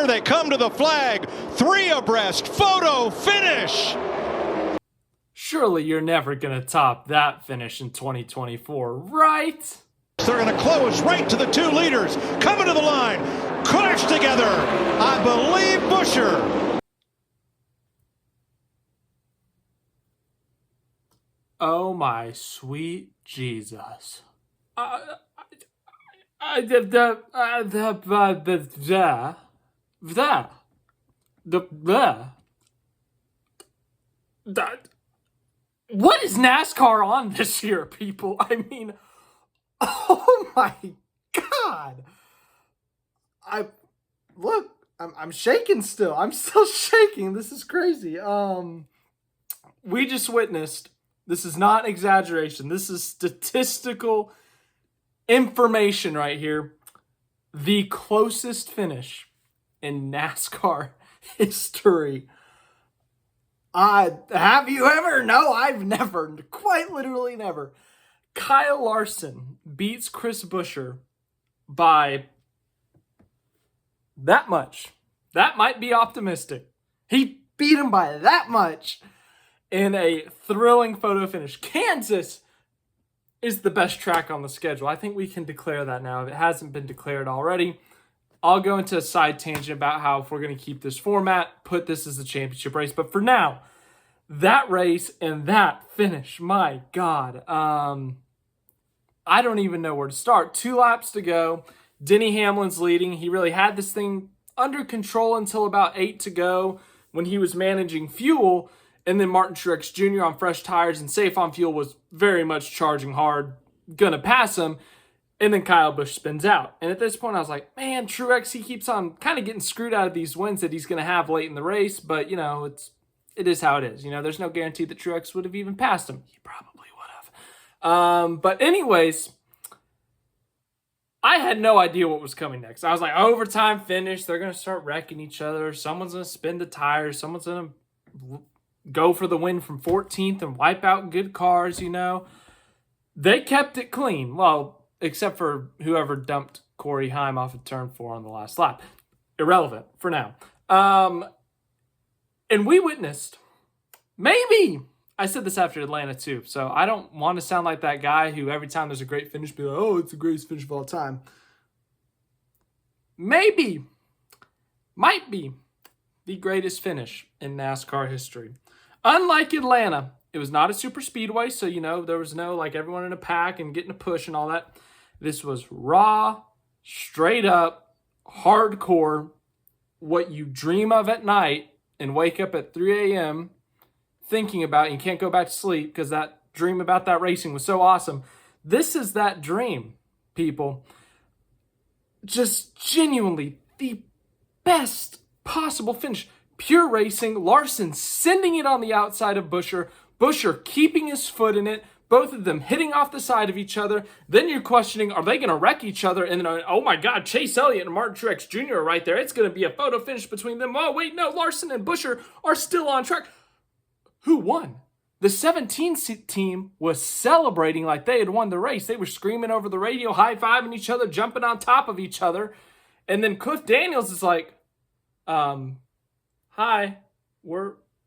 they come to the flag. 3 abreast. Photo finish. Surely you're never going to top that finish in 2024, right? They're going to close right to the 2 leaders. Coming to the line. Clash together. I believe Buescher. Oh my sweet Jesus. What is NASCAR on this year, people? I mean, oh my God. I'm shaking still. I'm still shaking. This is crazy. We just witnessed, this is not exaggeration, this is statistical information right here, the closest finish in NASCAR history. Have you ever? No, I've never. Quite literally never. Kyle Larson beats Chris Buescher by that much. That might be optimistic. He beat him by that much in a thrilling photo finish. Kansas is the best track on the schedule. I think we can declare that now if it hasn't been declared already. I'll go into a side tangent about how if we're going to keep this format, put this as a championship race. But for now, that race and that finish, my God. I don't even know where to start. 2 laps to go. Denny Hamlin's leading. He really had this thing under control until about 8 to go when he was managing fuel. And then Martin Truex Jr. on fresh tires and safe on fuel was very much charging hard, gonna pass him. And then Kyle Busch spins out. And at this point, I was like, man, Truex, he keeps on kind of getting screwed out of these wins that he's going to have late in the race. But, you know, it is how it is. You know, there's no guarantee that Truex would have even passed him. He probably would have. But anyways, I had no idea what was coming next. I was like, overtime finish. They're going to start wrecking each other. Someone's going to spin the tires. Someone's going to go for the win from 14th and wipe out good cars, you know. They kept it clean. Well, except for whoever dumped Corey Heim off of turn 4 on the last lap. Irrelevant for now. And we witnessed, maybe, I said this after Atlanta too, so I don't want to sound like that guy who every time there's a great finish, be like, oh, it's the greatest finish of all time. Maybe, might be the greatest finish in NASCAR history. Unlike Atlanta, it was not a super speedway, so, you know, there was no, like, everyone in a pack and getting a push and all that. This was raw, straight up, hardcore, what you dream of at night and wake up at 3 a.m. thinking about it. You can't go back to sleep because that dream about that racing was so awesome. This is that dream, people. Just genuinely the best possible finish. Pure racing. Larson sending it on the outside of Buescher. Buescher keeping his foot in it. Both of them hitting off the side of each other. Then you're questioning, are they going to wreck each other? And then, oh my God, Chase Elliott and Martin Truex Jr. are right there. It's going to be a photo finish between them. Oh, wait, no, Larson and Buescher are still on track. Who won? The 17 team was celebrating like they had won the race. They were screaming over the radio, high-fiving each other, jumping on top of each other. And then Cliff Daniels is like, hi,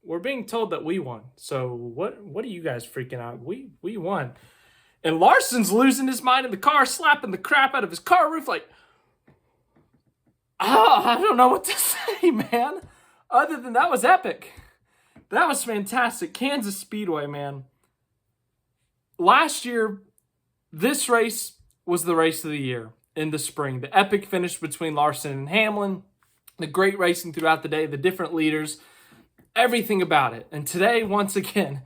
we're being told that we won. So what are you guys freaking out? We won. And Larson's losing his mind in the car, slapping the crap out of his car roof like, I don't know what to say, man. Other than that was epic. That was fantastic. Kansas Speedway, man. Last year, this race was the race of the year in the spring. The epic finish between Larson and Hamlin. The great racing throughout the day. The different leaders. Everything about it. And today, once again,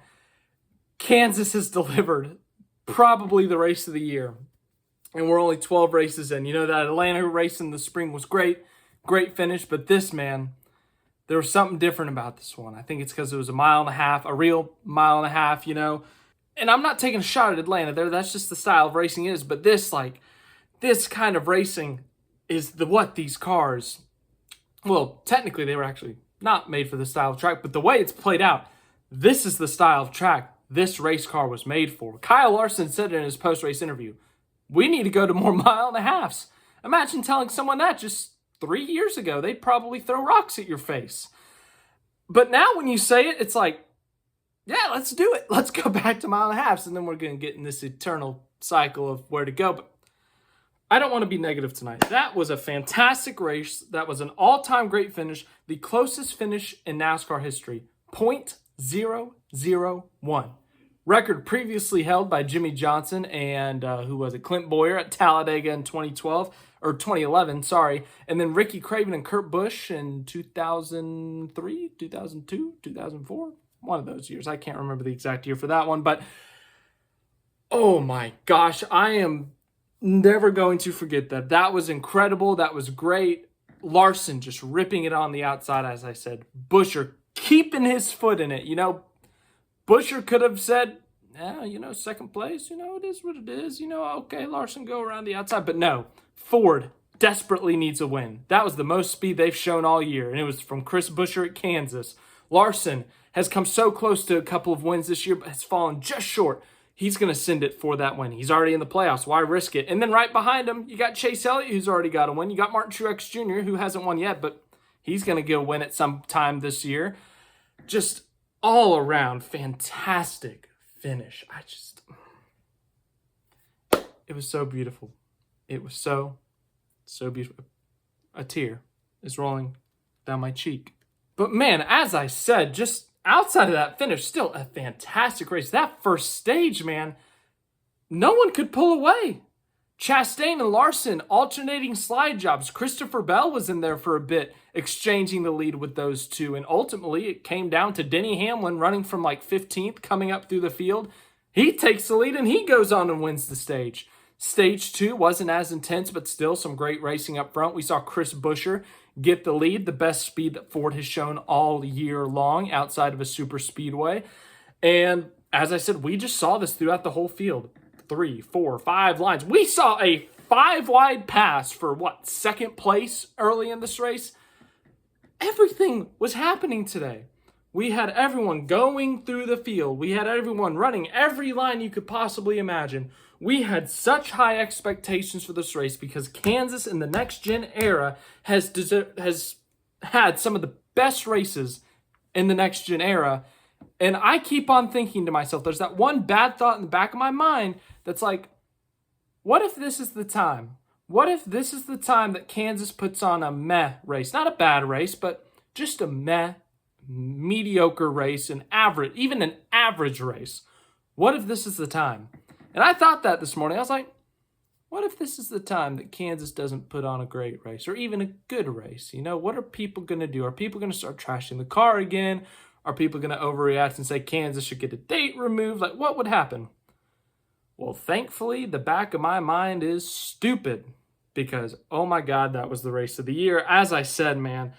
Kansas has delivered probably the race of the year. And we're only 12 races in. You know, that Atlanta race in the spring was great. Great finish. But this, man, there was something different about this one. I think it's because it was a mile and a half, a real mile and a half, you know. And I'm not taking a shot at Atlanta there. That's just the style of racing is. But this kind of racing is what these cars, well, technically they were actually not made for this style of track, but the way it's played out, this is the style of track this race car was made for. Kyle Larson said it in his post-race interview, we need to go to more mile and a halves. Imagine telling someone that just 3 years ago, they'd probably throw rocks at your face. But now when you say it, it's like, yeah, let's do it. Let's go back to mile and a half. And then we're going to get in this eternal cycle of where to go. But I don't want to be negative tonight. That was a fantastic race. That was an all-time great finish. The closest finish in NASCAR history. .001. Record previously held by Jimmy Johnson and Clint Boyer at Talladega in 2011, and then Ricky Craven and Kurt Busch in 2003, 2002, 2004, one of those years. I can't remember the exact year for that one, but oh my gosh, I am never going to forget that. That was incredible. That was great. Larson just ripping it on the outside, as I said. Buescher keeping his foot in it. Buescher could have said, yeah, second place, it is what it is. Okay, Larson, go around the outside. But no, Ford desperately needs a win. That was the most speed they've shown all year, and it was from Chris Buescher at Kansas. Larson has come so close to a couple of wins this year, but has fallen just short. He's going to send it for that win. He's already in the playoffs. Why risk it? And then right behind him, you got Chase Elliott, who's already got a win. You got Martin Truex Jr., who hasn't won yet, but he's going to get a win at some time this year. Just all around fantastic finish. It was so beautiful. It was so beautiful. A tear is rolling down my cheek. But man, as I said, just outside of that finish, still a fantastic race. That first stage, man, no one could pull away. Chastain and Larson alternating slide jobs. Christopher Bell was in there for a bit, exchanging the lead with those two. And ultimately, it came down to Denny Hamlin running from 15th, coming up through the field. He takes the lead and he goes on and wins the stage. Stage 2 wasn't as intense, but still some great racing up front. We saw Chris Buescher get the lead, the best speed that Ford has shown all year long outside of a super speedway. And as I said, we just saw this throughout the whole field. 3, 4, 5 lines. We saw a 5-wide pass for second place early in this race. Everything was happening today. We had everyone going through the field. We had everyone running every line you could possibly imagine. We had such high expectations for this race because Kansas in the next-gen era has had some of the best races in the next-gen era. And I keep on thinking to myself, there's that one bad thought in the back of my mind that's like, what if this is the time? What if this is the time that Kansas puts on a meh race? Not a bad race, but just a mediocre race, even an average race. What if this is the time? And I thought that this morning. I was like, what if this is the time that Kansas doesn't put on a great race or even a good race? What are people going to do? Are people going to start trashing the car again? Are people going to overreact and say Kansas should get a date removed? What would happen? Well, thankfully, the back of my mind is stupid because, oh my God, that was the race of the year. As I said, man,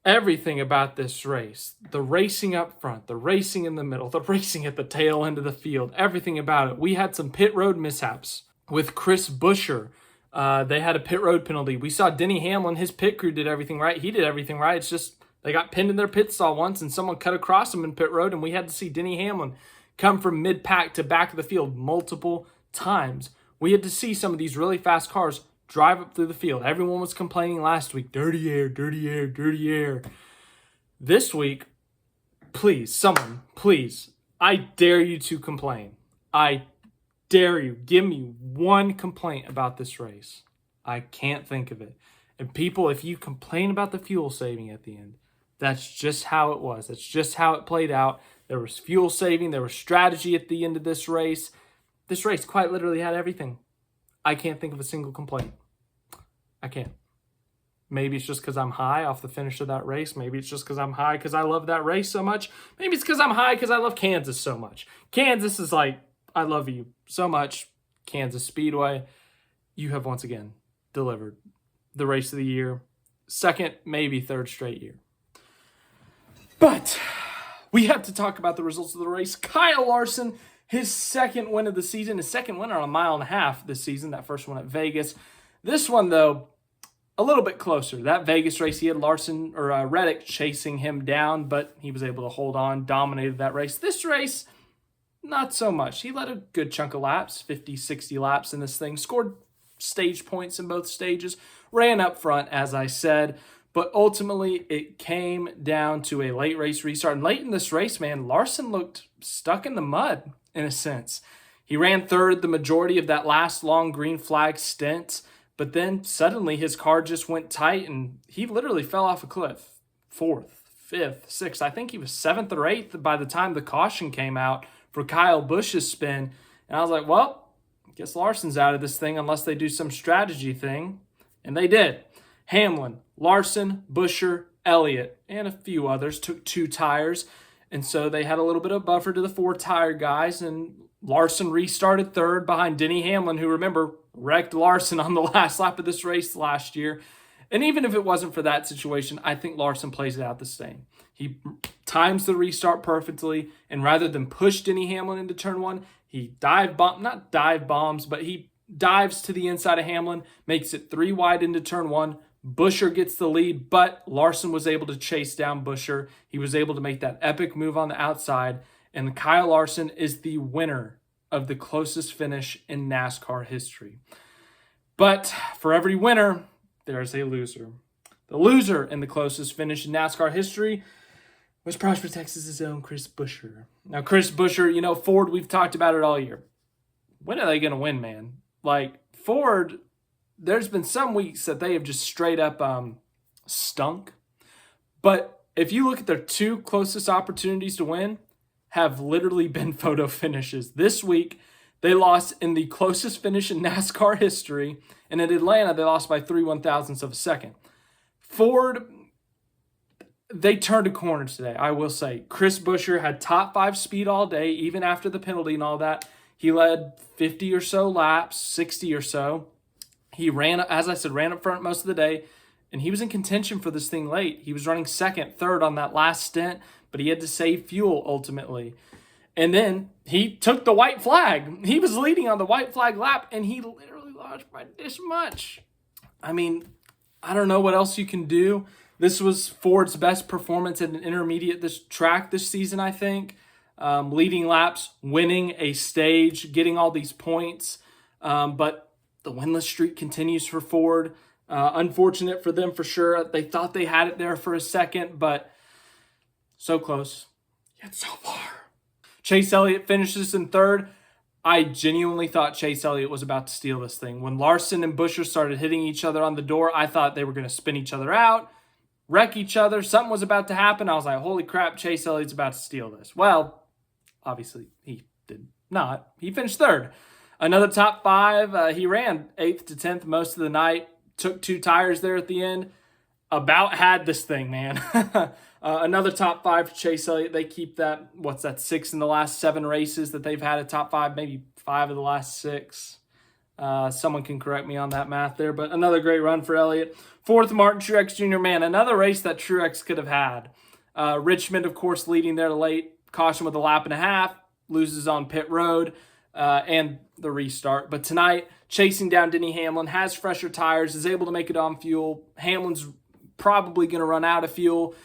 everything about this race, the racing up front, the racing in the middle, the racing at the tail end of the field, everything about it. We had some pit road mishaps with Chris Buescher. They had a pit road penalty. We saw Denny Hamlin, his pit crew did everything right. He did everything right. It's just they got pinned in their pit stall once and someone cut across them in pit road, and we had to see Denny Hamlin come from mid-pack to back of the field multiple times. We had to see some of these really fast cars drive up through the field. Everyone was complaining last week, dirty air, dirty air, dirty air. This week, please, someone, please, I dare you to complain. I dare you. Give me one complaint about this race. I can't think of it. And people, if you complain about the fuel saving at the end, that's just how it was. That's just how it played out. There was fuel saving. There was strategy at the end of this race. This race quite literally had everything. I can't think of a single complaint. I can't. Maybe it's just because I'm high off the finish of that race. Maybe it's just because I'm high because I love that race so much. Maybe it's because I'm high because I love Kansas so much. Kansas is I love you so much. Kansas Speedway, you have once again delivered the race of the year. Second, maybe third straight year. But we have to talk about the results of the race. Kyle Larson, his second win of the season, his second win on a mile and a half this season, that first one at Vegas. This one, though, a little bit closer. That Vegas race, he had Reddick chasing him down, but he was able to hold on, dominated that race. This race, not so much. He led a good chunk of laps, 50, 60 laps in this thing, scored stage points in both stages. Ran up front, as I said. But ultimately, it came down to a late race restart. And late in this race, man, Larson looked stuck in the mud, in a sense. He ran third the majority of that last long green flag stint. But then suddenly his car just went tight, and he literally fell off a cliff. Fourth, fifth, sixth. I think he was seventh or eighth by the time the caution came out for Kyle Busch's spin. And I was like, well, I guess Larson's out of this thing unless they do some strategy thing. And they did. Hamlin, Larson, Buescher, Elliott, and a few others took 2 tires. And so they had a little bit of buffer to the 4 tire guys. And Larson restarted third behind Denny Hamlin, who, remember, wrecked Larson on the last lap of this race last year. And even if it wasn't for that situation, I think Larson plays it out the same. He times the restart perfectly, and rather than push Denny Hamlin into turn 1, he not dive bombs, but he dives to the inside of Hamlin, makes it 3 wide into turn 1. Buescher gets the lead, but Larson was able to chase down Buescher. He was able to make that epic move on the outside, and Kyle Larson is the winner of the closest finish in NASCAR history. But for every winner, there's a loser. The loser in the closest finish in NASCAR history was Prosper, Texas' own Chris Buescher. Now, Chris Buescher, Ford, we've talked about it all year. When are they going to win, man? Like, Ford, there's been some weeks that they have just straight up stunk. But if you look at their 2 closest opportunities to win, have literally been photo finishes. This week, they lost in the closest finish in NASCAR history. And in Atlanta, they lost by 3/1000ths of a second. Ford, they turned a corner today, I will say. Chris Buescher had top 5 speed all day, even after the penalty and all that. He led 50 or so laps, 60 or so. He ran, as I said, ran up front most of the day, and he was in contention for this thing late. He was running second, third on that last stint, but he had to save fuel ultimately. And then he took the white flag. He was leading on the white flag lap, and he literally lost by this much. I mean, I don't know what else you can do. This was Ford's best performance at an intermediate track this season, I think. Leading laps, winning a stage, getting all these points. But the winless streak continues for Ford. Unfortunate for them for sure. They thought they had it there for a second, but so close, yet so far. Chase Elliott finishes in third. I genuinely thought Chase Elliott was about to steal this thing. When Larson and Buescher started hitting each other on the door, I thought they were going to spin each other out, wreck each other. Something was about to happen. I was like, holy crap, Chase Elliott's about to steal this. Well, obviously he did not. He finished third. Another top 5. He ran 8th to 10th most of the night. Took 2 tires there at the end. About had this thing, man. Another top 5 for Chase Elliott. They keep that, 6 in the last 7 races that they've had a top 5, maybe 5 of the last 6. Someone can correct me on that math there, but another great run for Elliott. 4th, Martin Truex Jr., man, another race that Truex could have had. Richmond, of course, leading there late. Caution with a lap and a half. Loses on pit road and the restart. But tonight, chasing down Denny Hamlin, has fresher tires, is able to make it on fuel. Hamlin's probably going to run out of fuel.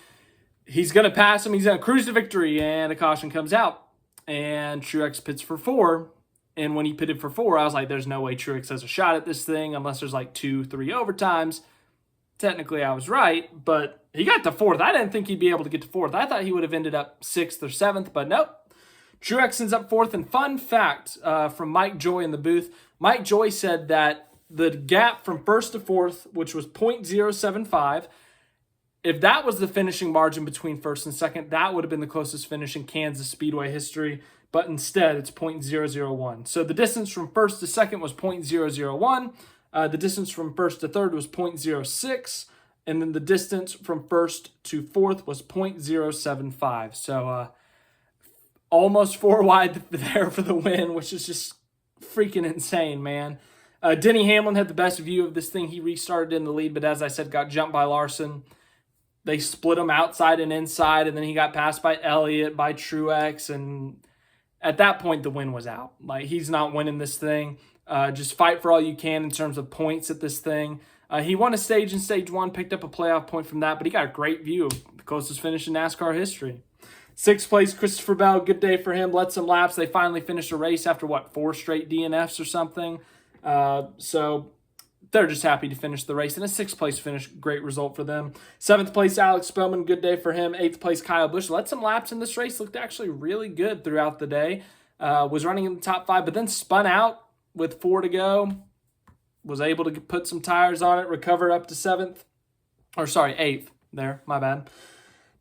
He's going to pass him. He's going to cruise to victory, and a caution comes out. And Truex pits for 4. And when he pitted for 4, I was like, there's no way Truex has a shot at this thing unless there's like 2-3 overtimes. Technically, I was right, but he got to 4th. I didn't think he'd be able to get to 4th. I thought he would have ended up 6th or 7th, but nope. Truex ends up 4th. And fun fact from Mike Joy in the booth, Mike Joy said that the gap from 1st to 4th, which was .075, if that was the finishing margin between 1st and 2nd, that would have been the closest finish in Kansas Speedway history. But instead, it's .001. So the distance from 1st to 2nd was .001. The distance from 1st to 3rd was .06. And then the distance from 1st to 4th was .075. So almost 4 wide there for the win, which is just freaking insane, man. Denny Hamlin had the best view of this thing. He restarted in the lead, but as I said, got jumped by Larson. They split him outside and inside, and then he got passed by Elliott, by Truex, and at that point, the win was out. Like, he's not winning this thing. Just fight for all you can in terms of points at this thing. He won a stage in stage 1, picked up a playoff point from that, but he got a great view of the closest finish in NASCAR history. 6th place, Christopher Bell. Good day for him. Led some laps. They finally finished a race after, 4 straight DNFs or something. So they're just happy to finish the race. And a 6th place finish, great result for them. 7th place, Alex Spellman, good day for him. 8th place, Kyle Busch. Led some laps in this race, looked actually really good throughout the day. Was running in the top 5, but then spun out with 4 to go. Was able to put some tires on it, recovered up to 8th there, my bad.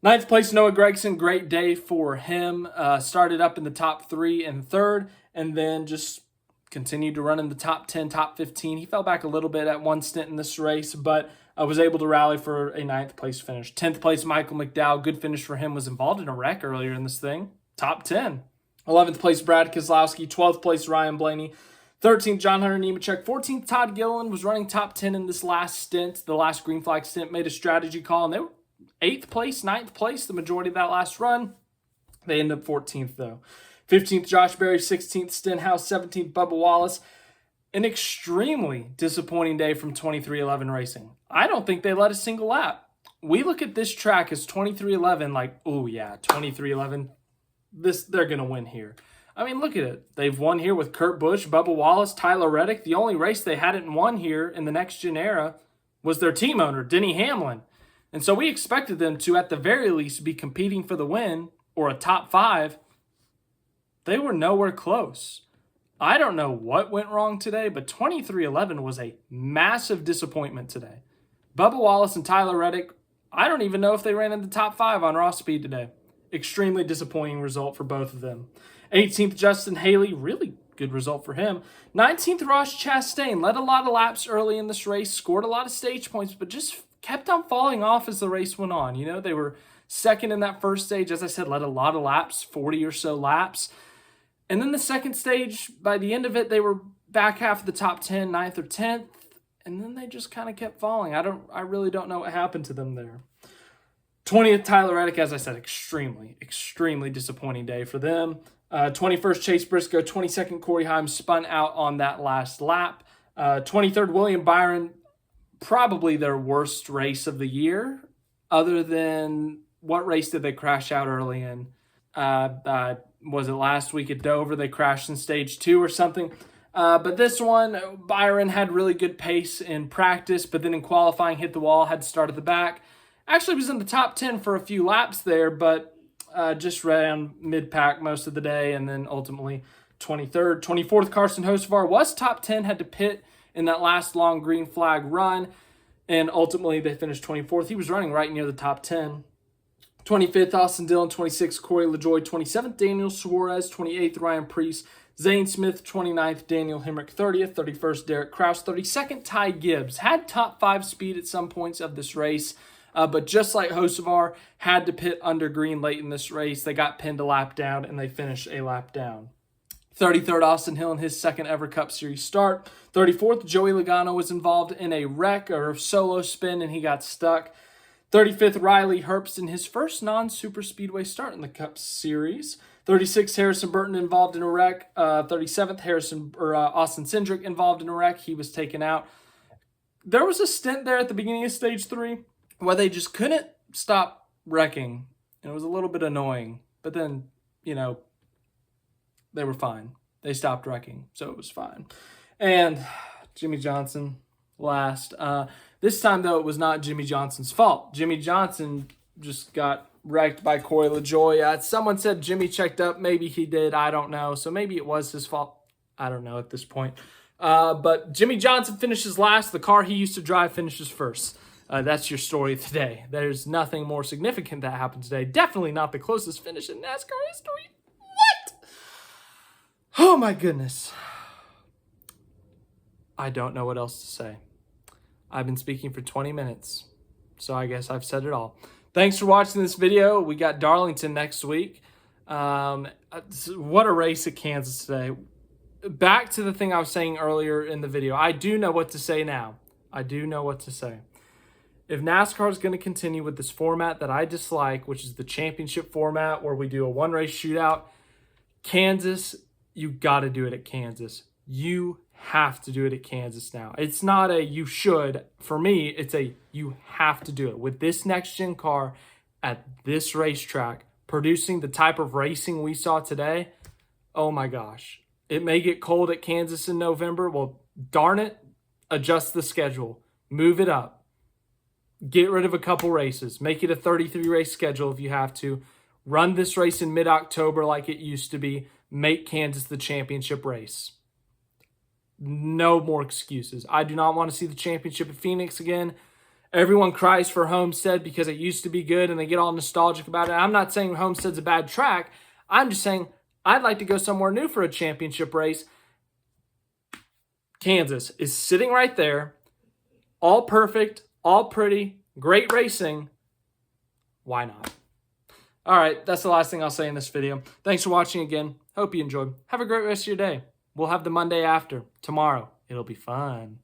9th place, Noah Gragson, great day for him. Started up in the top 3 and 3rd, and then just continued to run in the top 10, top 15. He fell back a little bit at one stint in this race, but was able to rally for a 9th place finish. 10th place, Michael McDowell, good finish for him. Was involved in a wreck earlier in this thing. Top 10. 11th place, Brad Keselowski. 12th place, Ryan Blaney. 13th, John Hunter Nemechek. 14th, Todd Gilliland was running top 10 in this last stint, the last green flag stint, made a strategy call, and they were 8th place, 9th place, the majority of that last run. They ended up 14th, though. 15th, Josh Berry. 16th, Stenhouse. 17th, Bubba Wallace. An extremely disappointing day from 23XI Racing. I don't think they led a single lap. We look at this track as 23XI like, oh yeah, 23XI, they're going to win here. I mean, look at it. They've won here with Kurt Busch, Bubba Wallace, Tyler Reddick. The only race they hadn't won here in the next gen era was their team owner, Denny Hamlin. And so we expected them to, at the very least, be competing for the win or a top 5. They were nowhere close. I don't know what went wrong today, but 23XI was a massive disappointment today. Bubba Wallace and Tyler Reddick, I don't even know if they ran in the top 5 on raw speed today. Extremely disappointing result for both of them. 18th, Justin Haley, really good result for him. 19th, Ross Chastain, led a lot of laps early in this race, scored a lot of stage points, but just kept on falling off as the race went on. You know, they were second in that first stage, as I said, led a lot of laps, 40 or so laps. And then the second stage, by the end of it, they were back half of the top 10, 9th or 10th, and then they just kind of kept falling. I really don't know what happened to them there. 20th, Tyler Reddick, as I said, extremely disappointing day for them. 21st, Chase Briscoe. 22nd, Corey Heim spun out on that last lap. 23rd, William Byron, probably their worst race of the year, other than what race did they crash out early in? Was it last week at Dover? They crashed in stage 2 or something. But this one, Byron had really good pace in practice, but then in qualifying hit the wall, had to start at the back. Actually was in the top 10 for a few laps there, but just ran mid-pack most of the day, and then ultimately 23rd. 24th, Carson Hocevar was top 10, had to pit in that last long green flag run, and ultimately they finished 24th. He was running right near the top 10. 25th, Austin Dillon. 26th, Corey LaJoie. 27th, Daniel Suarez. 28th, Ryan Preece. Zane Smith. 29th, Daniel Hemrick. 30th, 31st, Derek Kraus. 32nd, Ty Gibbs. Had top 5 speed at some points of this race, but just like Hocevar, had to pit under green late in this race. They got pinned a lap down, and they finished a lap down. 33rd, Austin Hill in his second ever Cup Series start. 34th, Joey Logano was involved in a wreck or a solo spin, and he got stuck. 35th, Riley Herbst in his first non-super speedway start in the Cup Series. 36th, Harrison Burton involved in a wreck. 37th, Austin Cindric involved in a wreck. He was taken out. There was a stint there at the beginning of stage 3 where they just couldn't stop wrecking. And it was a little bit annoying. But then, they were fine. They stopped wrecking, so it was fine. And Jimmy Johnson last. This time, though, it was not Jimmy Johnson's fault. Jimmy Johnson just got wrecked by Corey LaJoie. Someone said Jimmy checked up. Maybe he did. I don't know. So maybe it was his fault. I don't know at this point. But Jimmy Johnson finishes last. The car he used to drive finishes first. That's your story of today. There's nothing more significant that happened today. Definitely not the closest finish in NASCAR history. What? Oh, my goodness. I don't know what else to say. I've been speaking for 20 minutes, so I guess I've said it all. Thanks for watching this video. We got Darlington next week. What a race at Kansas today. Back to the thing I was saying earlier in the video. I do know what to say now. I do know what to say. If NASCAR is going to continue with this format that I dislike, which is the championship format where we do a one-race shootout, Kansas, you got to do it at Kansas. You have to do it at Kansas now. It's not a you should. For me, it's a you have to do it. With this next-gen car at this racetrack, producing the type of racing we saw today, oh my gosh. It may get cold at Kansas in November. Well, darn it. adjust the schedule, move it up, get rid of a couple races, make it a 33-race schedule if you have to, run this race in mid-October like it used to be, make Kansas the championship race. No more excuses. I do not want to see the championship at Phoenix again. Everyone cries for Homestead because it used to be good and they get all nostalgic about it. I'm not saying Homestead's a bad track. I'm just saying I'd like to go somewhere new for a championship race. Kansas is sitting right there, all perfect, all pretty, great racing. Why not? All right, that's the last thing I'll say in this video. Thanks for watching again. Hope you enjoyed. Have a great rest of your day. We'll have the Monday after tomorrow. It'll be fun.